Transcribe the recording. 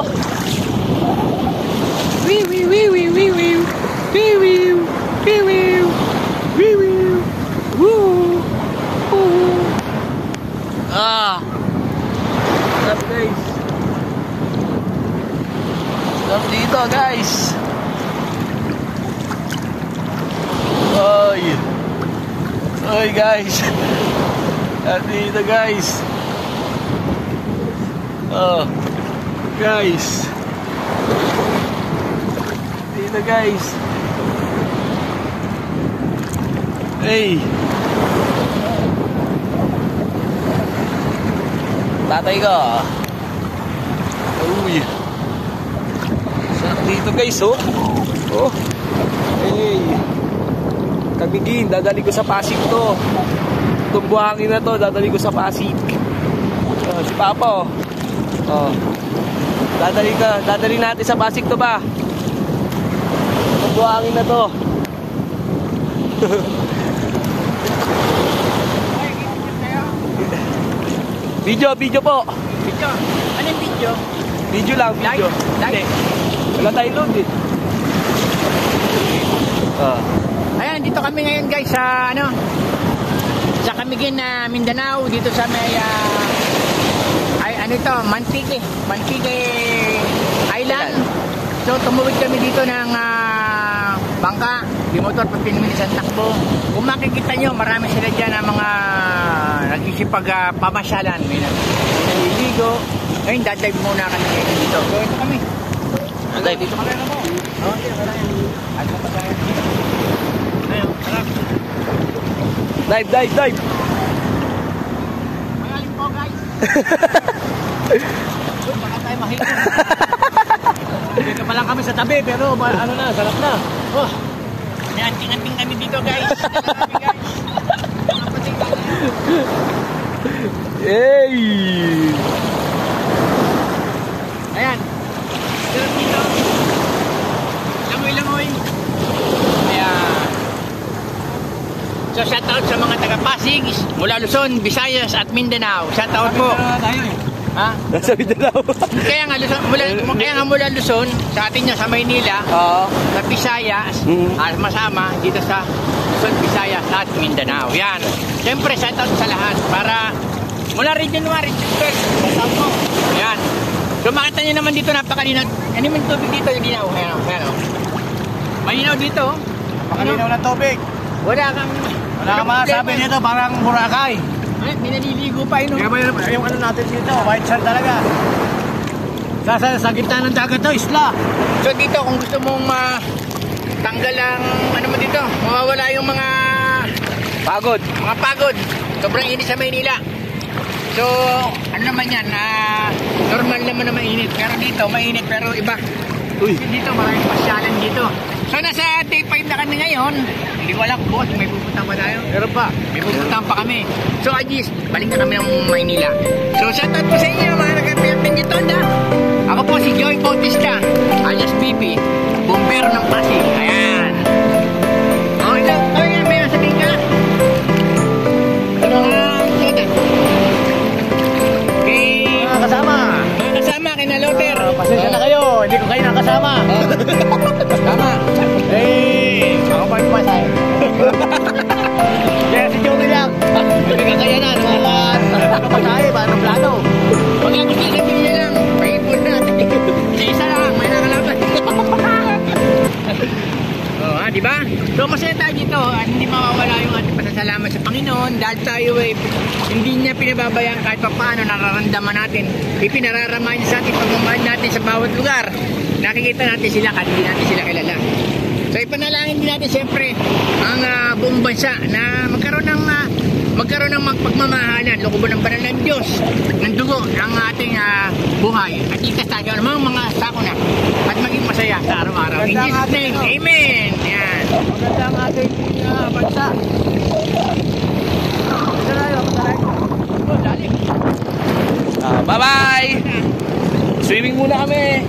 Oh. Wee wee wee wee wee wee. Wee wee. Wee wee. Wee wee. Woo. Woo. Ah. Stop guys. Stop dito guys. Oy. Oy guys. Stop dito guys. Oh. Guys. Dito guys. Hey. Tatay ko. Uy. Sarap dito guys, oh. Oh. Hey. Kamigin, dadali ko sa Pasig to. Itong buhangin na to, dadali ko sa Pasig. Si Papa, oh. Oh. Dadali natin sa Pasig to ba? Itong buhangin na to. Video po. Video? Anong video? Video lang, video. Live? Wala tayo load eh. Ayan, dito kami ngayon guys sa sa Camiguin na Mindanao, dito sa may Mantique Island. So tumuwid kami dito ng bangka, yung motor pa pinimilis ang takbo. Kung makikita nyo, marami sila dyan na mga nagsisipag pamasyalan, may naliligo. Ngayon dadive muna kami ngayon dito. So ito kami. Dive. Dito kami na mo. Okay, Dive. Magaling po guys. Baka tayo mahilo. Dito pa lang kami sa tabi pero sarap na. Oh. May anting-anting kami dito guys. Hey! Ayan. Dito. Langoy. Ayan. So shoutout sa mga taga-Pasig, mula Luzon, Visayas at Mindanao. Shoutout po. Ha? Nasa Mindanao. Kaya nga mula Luzon, sa atin niya sa Maynila, sa Visayas, masama dito sa Luzon, Visayas at Mindanao. Yan. Siyempre shoutout sa lahat para mula Region 1, Region 12. Shoutout po. Yan. So makita niyo naman dito napakalinaw. Ano yung tubig dito? Yung linaw. Ayan. Malinaw dito. Napakalinaw ng tubig. Wala kang masasabi dito, parang Boracay. Ay, minaliligo pa yun. Kaya yung natin dito, white sand talaga. Sa gitna ng dagat to, isla. So dito, kung gusto mong tanggal ang, dito, mawawala yung mga Pagod. Sobrang init sa Maynila. So, naman yan, normal naman na mainit. Pero dito, mainit, pero iba. Uy. Dito, maraming pasyalan dito. So, nasa day 5 na kami ngayon. Hindi ko alam, boss, may pupuntahan pa tayo. Meron pa. May pupuntahan pa kami. So, Agis, balik na kami ng Maynila. So, shoutout po sa inyo, mga nag-film dito, Ako po si Joy Bautista, alias Pipi, bumbero ng Pasig. Ayan. May sabihin ka? Mga kasama, kina Loter. Pasensya na kayo, hindi ko kayo nakasama. Tama. Ako pa yung pasay. Kaya si Joey lang. Hindi ka kaya na, ano pa tayo, paano plano? Wag ako sasabihin niya lang, may ipon na. Isa lang, may nakalaban. Di ba? So masaya tayo dito at hindi mawawala yung ating pasasalamat sa Panginoon dahil tayo hindi niya pinababayaan kahit pa paano nararamdaman natin. Ipinararamahan niya sa ating pagmamahal natin sa bawat lugar. Nakikita natin sila kahit hindi natin sila kilala. So ipanalangin din natin siyempre ang buong bansa na magkaroon ng pagmamahalan, loob ng banal ng Diyos, ng dugo ng ating buhay at ikas tayo ng mga sakuna at maging masaya sa araw-araw. In Jesus' name, Amen! Yan. Maganda ang ating bansa. Bye-bye! Swimming muna kami!